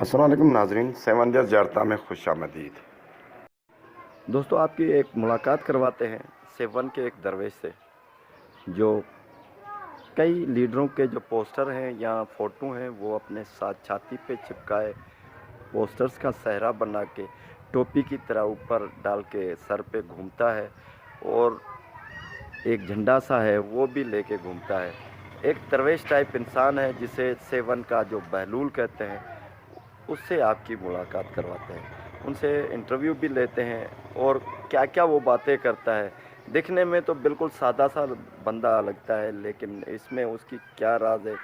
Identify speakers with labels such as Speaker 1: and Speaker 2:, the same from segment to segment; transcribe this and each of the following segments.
Speaker 1: السلام علیکم ناظرین، 7 ڈیز جارتا میں خوش آمدید۔ دوستو، آپ کی ایک ملاقات کرواتے ہیں 7 کے ایک درویش سے جو کئی لیڈروں کے جو پوسٹر ہیں یا فوٹو ہیں وہ اپنے ساتھ چھاتی پہ چپکائے پوسٹرز کا صحرا بنا کے ٹوپی کی طرح اوپر ڈال کے سر پہ گھومتا ہے اور ایک جھنڈا سا ہے وہ بھی لے کے گھومتا ہے۔ ایک درویش ٹائپ انسان ہے جسے 7 کا جو بہلول کہتے ہیں، اس سے آپ کی ملاقات کرواتے ہیں، ان سے انٹرویو بھی لیتے ہیں اور کیا کیا وہ باتیں کرتا ہے۔ دیکھنے میں تو بالکل سادہ سا بندہ لگتا ہے، لیکن اس میں اس کی کیا راز ہے۔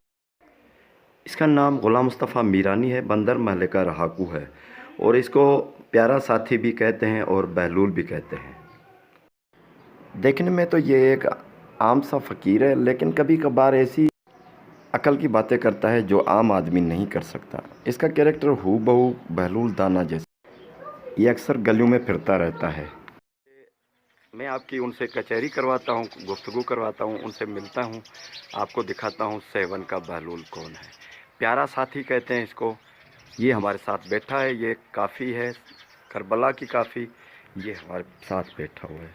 Speaker 1: اس کا نام غلام مصطفیٰ میرانی ہے، بندر محلے کا رہاکو ہے اور اس کو پیارا ساتھی بھی کہتے ہیں اور بہلول بھی کہتے ہیں۔ دیکھنے میں تو یہ ایک عام سا فقیر ہے، لیکن کبھی کبھار ایسی عقل کی باتیں کرتا ہے جو عام آدمی نہیں کر سکتا۔ اس کا کیریکٹر ہو بہو بہلول دانا جیسا، یہ اکثر گلیوں میں پھرتا رہتا ہے۔ میں آپ کی ان سے کچہری کرواتا ہوں، گفتگو کرواتا ہوں، ان سے ملتا ہوں، آپ کو دکھاتا ہوں 7 کا بہلول کون ہے۔ پیارا ساتھی کہتے ہیں اس کو۔ یہ ہمارے ساتھ بیٹھا ہے، یہ کافی ہے کربلا کی کافی، یہ ہمارے ساتھ بیٹھا ہوا ہے۔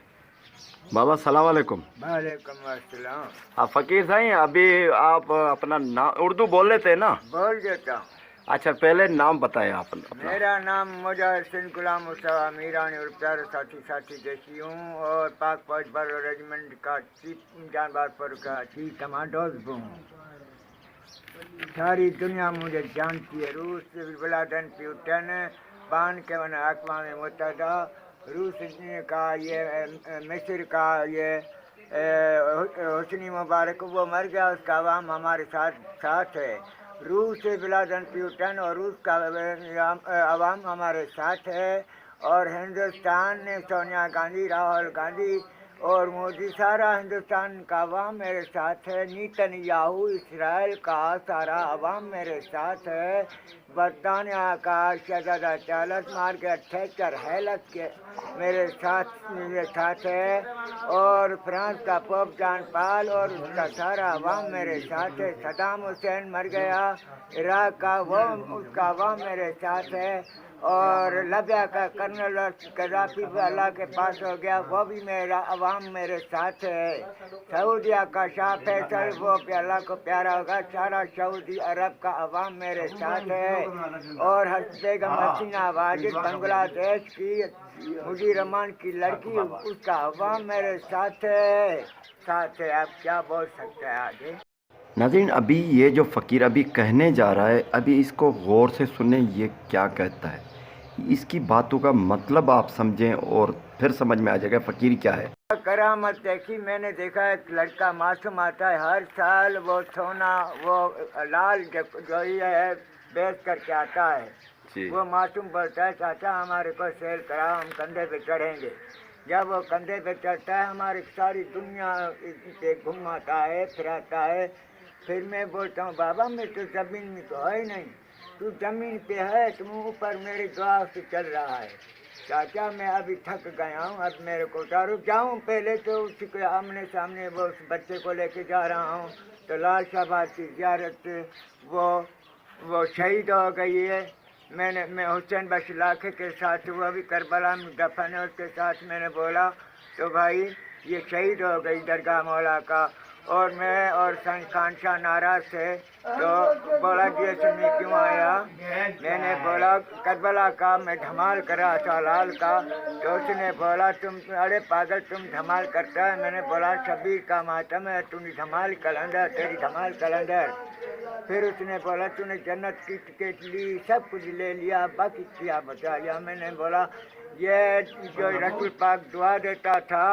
Speaker 1: بابا السلام علیکم۔
Speaker 2: وعلیکم السلام۔
Speaker 1: آپ فقیر صاحب، ابھی آپ اپنا نام اردو بول لیتے ہیں نا؟
Speaker 2: بول دیتا ہوں۔
Speaker 1: اچھا، پہلے نام بتائیں آپ اپنا۔
Speaker 2: میرا نام مجاہد سنگھ غلام مصطفیٰ میرانی اور پیارا ساتھی دیسی ہوں اور پاک فوج بر ریجمنٹ کا چیف جانباز پر کا چیف کمانڈوز ہوں۔ ساری دنیا مجھے جانتی ہے۔ روس ولادن پیوٹن بان کے من اقوام متحدہ، روس کا یہ مصر کا یہ حسنی مبارک، وہ مر گیا، اس کا عوام ہمارے ساتھ ہے۔ روس ولادن پیوٹن اور روس کا عوام ہمارے ساتھ ہے، اور ہندوستان نے سونیا گاندھی، راہل گاندھی اور مودی، سارا ہندوستان کا عوام میرے ساتھ ہے۔ نیتن یاہو اسرائیل کا سارا عوام میرے ساتھ ہے۔ برطانیہ کا شہزادہ چارلس مارگریٹ تھیچر ہیلت کے میرے ساتھ ہے، اور فرانس کا پوپ جان پال اور اس کا سارا عوام میرے ساتھ ہے۔ صدام حسین مر گیا عراق کا، وہ اس کا عوام میرے ساتھ ہے، اور لیبیا کا کرنل قذافی بھی اللہ کے پاس ہو گیا، وہ بھی میرا عوام میرے ساتھ ہے۔ سعودیہ کا شاہ فیصل، وہ بھی اللہ کو پیارا ہوگا، سارا سعودی عرب کا عوام میرے ساتھ ہے، اور بیگم حسینہ واجد بنگلہ دیش کی مجیر رحمان کی لڑکی، اس کا عوام میرے ساتھ ہے۔ آپ کیا بول سکتے ہیں آگے؟
Speaker 1: ناظرین، ابھی یہ جو فقیر ابھی کہنے جا رہا ہے، ابھی اس کو غور سے سنیں یہ کیا کہتا ہے، اس کی باتوں کا مطلب آپ سمجھیں اور پھر سمجھ میں آ جائے گا فقیر کیا ہے۔
Speaker 2: کرامت دیکھی میں نے، دیکھا ایک لڑکا معصوم آتا ہے ہر سال، وہ سونا وہ لال جو یہ ہے بیچ کر کے آتا ہے، وہ معصوم بولتا ہے چاچا ہمارے کو سیل کرا، ہم کندھے پہ چڑھیں گے۔ جب وہ کندھے پہ چڑھتا ہے، ہماری ساری دنیا پہ گھماتا ہے، پھراتا ہے، پھر میں بولتا ہوں بابا میں تو زمین میں تو ہے نہیں، تو زمین پہ ہے، تم اوپر میری دعا سے چل رہا ہے۔ چاچا میں ابھی تھک گیا ہوں، اب میرے کو اتارو، جاؤں پہلے تو اس کے آمنے سامنے وہ اس بچے کو لے کے جا رہا ہوں، تو لال شہباز کی زیارت وہ شہید ہو گئی ہے۔ میں حسین بخش لاکھے کے ساتھ، وہ بھی کربلا میں دفن ہے، اس کے ساتھ میں نے بولا تو بھائی یہ شہید ہو گئی درگاہ مولا کا، اور میں اور خان شاہ ناراض تھے، تو بولا جیسے میں کیوں آیا، میں نے بولا کربلا کا میں دھمال کر رہا تھا لال کا، تو اس نے بولا تم ارے پاگل تم دھمال کرتا ہے، میں نے بولا شبیر کا ماتم ہے، تم دھمال کلندر، تیری دھمال کلندر۔ پھر اس نے بولا تو نے جنت کی ٹکٹ لی، سب کچھ لے لیا، باقی کیا بچا لیا۔ میں نے بولا یہ جو رسول پاک دعا دیتا تھا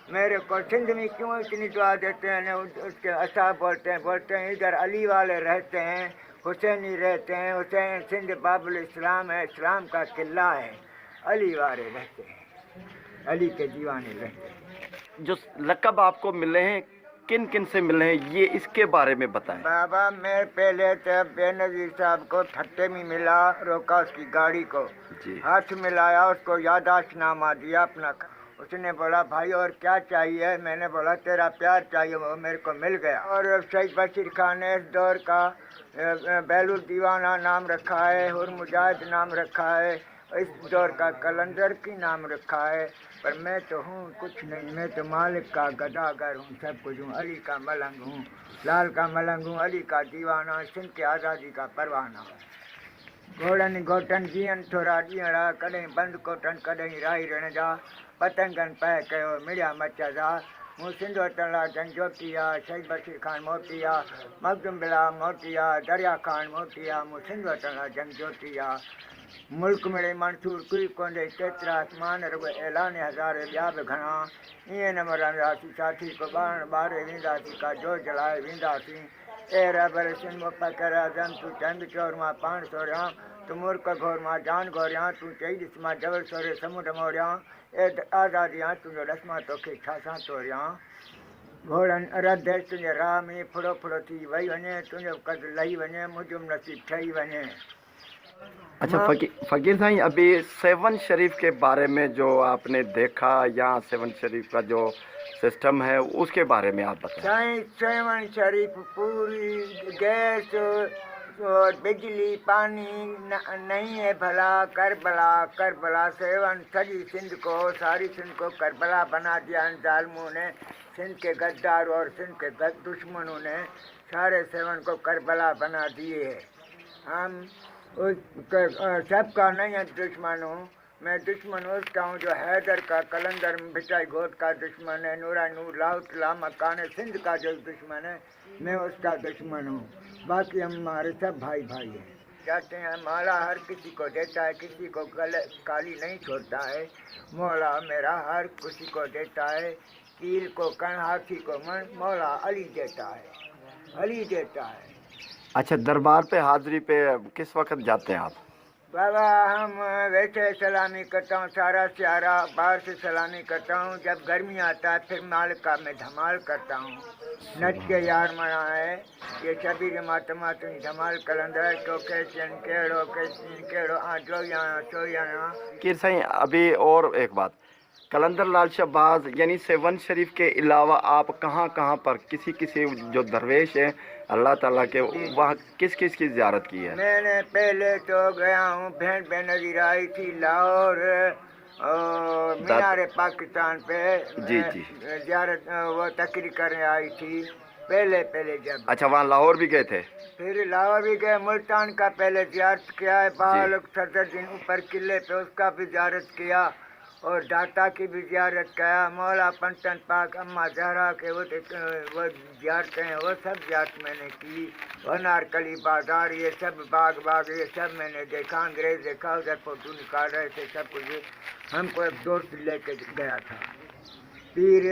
Speaker 2: میرے کو، سندھ میں کیوں اتنی دعا دیتے ہیں، اس کے اصحاب بولتے ہیں ادھر علی والے رہتے ہیں، حسینی رہتے ہیں، حسین سندھ باب الاسلام ہے، اسلام کا قلعہ ہے، علی والے رہتے ہیں، علی کے دیوانے رہتے ہیں۔
Speaker 1: جو لقب آپ کو ملے ہیں کن کن سے ملے ہیں، یہ اس کے بارے میں بتائیں۔
Speaker 2: بابا میں پہلے تو بے نظیر صاحب کو تھٹے میں ملا، روکا اس کی گاڑی کو، ہاتھ ملایا، اس کو یادداشت نامہ دیا اپنا، اس نے بولا بھائی اور کیا چاہیے؟ میں نے بولا تیرا پیار چاہیے، وہ میرے کو مل گیا۔ اور شہید بشیر خان نے اس دور کا بیل الدیوانہ نام رکھا ہے، حر مجاہد نام رکھا ہے، اس دور کا قلندر کی نام رکھا ہے۔ پر میں تو ہوں کچھ نہیں، میں تو مالک کا گداگر ہوں، سب کچھ ہوں، علی کا ملنگ ہوں، لال کا ملنگ ہوں، علی کا دیوانہ، سندھ کی آزادی کا پروانہ۔ گھوڑن گھوٹن جیئن تھوڑا ڈیئڑا، کڈہیں بند کوٹن کڈہیں رائی رن جا، پتنگن پہ کہو مڑیا مچا جا، موں سندھ وطن لا جنگجوٹیا، شہید بشیر خان موٹیا، مخدوم بلا موٹیا، دریا خان موٹیا، موں سندھ وطن لا جنگجوٹیا، ملک مڑے منصور کوئی کونڈے چیترا آسمان رگو اعلان ہزارے ٻیا بھی گھنا، ایئں نہ مرنداسی ساتھی کو بارے ویندا سی کا جو جلائے ویندا سی، اے رب رسن مفکر اعظم تو چند چور ماں پان سوریاں، تو ملک گھور ماں جان گوریاں، تو چئی ڈس ماں جبل سورے سمجھ موریاں، اے آزادیاں تجھو ڈسماں توکھے ٹھاساں توریاں، گھوڑن رد تجھے راہ میں پھڑو پھڑو تھی وئی ونے، تجھو قد لہی ونے مجھم نصیب ٹھئی ونے۔
Speaker 1: اچھا فقیر صاحب، ابھی سیون شریف کے بارے میں جو آپ نے دیکھا، یہاں سیون شریف کا جو سسٹم ہے اس کے بارے میں آپ بتائیں۔
Speaker 2: سیون شریف پوری گیس اور بجلی پانی نہیں ہے بھلا، کربلا کربلا سیون ساری سندھ کو، ساری سندھ کو کربلا بنا دیا ان ظالموں نے، سندھ کے غدار اور سندھ کے دشمنوں نے سارے سیون کو کربلا بنا دیے ہے۔ ہم سب کا نہیں ہے دشمن ہوں، میں دشمن اس کا ہوں جو حیدر کا، قلندر بھٹائی گھوٹ کا دشمن ہے، نورا نور لاہوت لا مکان سندھ کا جو دشمن ہے، میں اس کا دشمن ہوں، باقی ہمارے سب بھائی بھائی ہیں۔ کہتے ہیں مولا ہر کسی کو دیتا ہے، کسی کو کالی نہیں چھوڑتا ہے، مولا میرا ہر کسی کو دیتا ہے، کیل کو کن ہاتھی کو من، مولا علی دیتا ہے، علی دیتا ہے۔
Speaker 1: اچھا، دربار پہ حاضری پہ کس وقت جاتے ہیں آپ؟
Speaker 2: بابا ہم ویسے سلامی کرتا ہوں سارا سیارہ، باہر سے سلامی کرتا ہوں، جب گرمی آتا ہے پھر مالکا میں دھمال کرتا ہوں، نچ کے یار منا ہے، یہ شبیر ماتما تھی دھمال قلندر تو کیسین کیڑو کیسین کیڑو جو یہاں سو یہاں۔
Speaker 1: فقیر صاحب، ابھی اور ایک بات، قلندر لال شہباز یعنی سیون شریف کے علاوہ آپ کہاں کہاں پر کسی جو درویش ہیں اللہ تعالیٰ کے، وہاں کس کس کی زیارت کی ہے؟
Speaker 2: میں نے پہلے تو گیا ہوں، بہن بے نظیر آئی تھی لاہور اور مینار پاکستان پہ
Speaker 1: جی جی،
Speaker 2: زیارت وہ تقریر کرنے آئی تھی پہلے جب۔
Speaker 1: اچھا، وہاں لاہور بھی گئے تھے؟
Speaker 2: پھر لاہور بھی گئے، ملتان کا پہلے زیارت کیا ہے، بالک صدر دن اوپر قلعے پہ اس کا بھی زیارت کیا، اور ڈاٹا کی بھی زیارت کیا، مولا پنٹن پاک اماں زہرا کے وہ زیارتیں ہیں، وہ سب زیارت میں نے کی، وہ نارکلی بازار یہ سب باغ یہ سب میں نے دیکھا، انگریز دیکھا، ادھر فوٹو نکال رہے تھے سب کچھ۔ ہم کو ایک دوست لے کے گیا تھا، پیر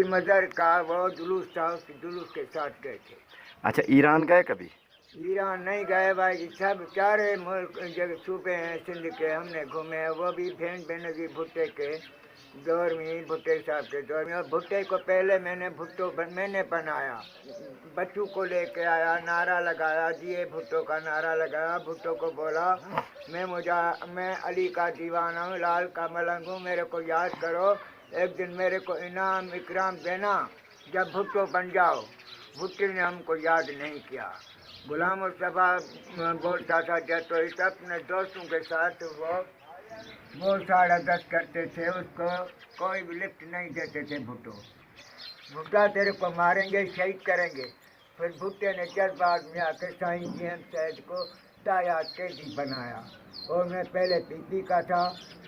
Speaker 2: مظہر کا وہ جلوس تھا، اس جلوس کے ساتھ گئے تھے۔
Speaker 1: اچھا، ایران گئے کبھی؟
Speaker 2: ایران نہیں گئے بھائی، سب چارے ملک جگہ صوبے ہیں سندھ کے ہم نے گھومے ہیں، وہ بھی بہن بے نظیر بھٹے کے دور میں، بھٹے صاحب کے دور میں، اور بھٹے کو پہلے میں نے بنایا، بچوں کو لے کے آیا، نعرہ لگایا، دیے بھٹو کا نعرہ لگایا، بھٹو کو بولا میں علی کا دیوانہ ہوں، لال کا ملنگ ہوں، میرے کو یاد کرو، ایک دن میرے کو انعام اکرام دینا جب بھٹو بن جاؤ۔ بھٹے نے ہم کو یاد نہیں کیا۔ غلام مصطفیٰ بولتا تھا جب تو اس اپنے دوستوں کے ساتھ وہ 10:30 کرتے تھے، اس کو کوئی بھی لفٹ نہیں دیتے تھے بھٹو، بھٹا تیرے کو ماریں گے شہید کریں گے۔ پھر بھٹے نے جذبات میں آ کے سائیں جی ایم سید کو تایا قیدی بنایا، اور میں پہلے پی پی کا تھا،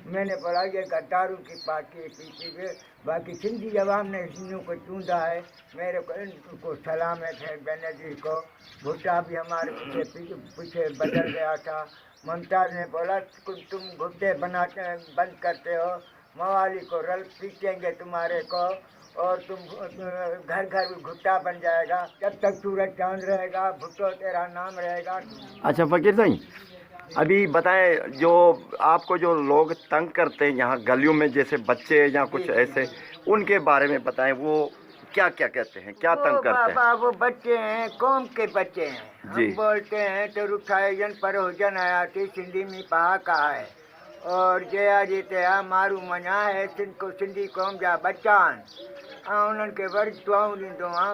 Speaker 2: میں نے بولا یہ غداروں کی پارٹی ہے پی پی پہ، باقی سندھی عوام نے ہندوؤں کو چوندا ہے، میرے کو ان کو سلام ہے بے نظیر کو۔ بھٹا بھی ہمارے پیچھے بدل گیا تھا۔ ممتاز نے بولا تم گھٹے بند کرتے ہو، موالی کو رل پیٹیں گے تمہارے کو، اور تم گھر گھر گھٹا بن جائے گا، جب تک سورج چاند رہے گا بھٹو تیرا نام رہے گا۔
Speaker 1: اچھا فقیر صاحب، ابھی بتائیں جو آپ کو جو لوگ تنگ کرتے ہیں یہاں گلیوں میں، جیسے بچے یا کچھ ایسے، ان کے بارے میں بتائیں، وہ کیا کیا کہتے ہیں، کیا تنگ کرتے ہیں؟
Speaker 2: بابا وہ بچے ہیں، قوم کے بچے ہیں،
Speaker 1: جی،
Speaker 2: ہم بولتے ہیں تو رکھائے جن پر ہو جن آیا تھی سندھی میں پہا کہا ہے، اور جیا جیتے مارو منیا ہے سندھ کو سندھی قوم جا بچان انہن کے ورج دعاؤں ڈیندو ہاں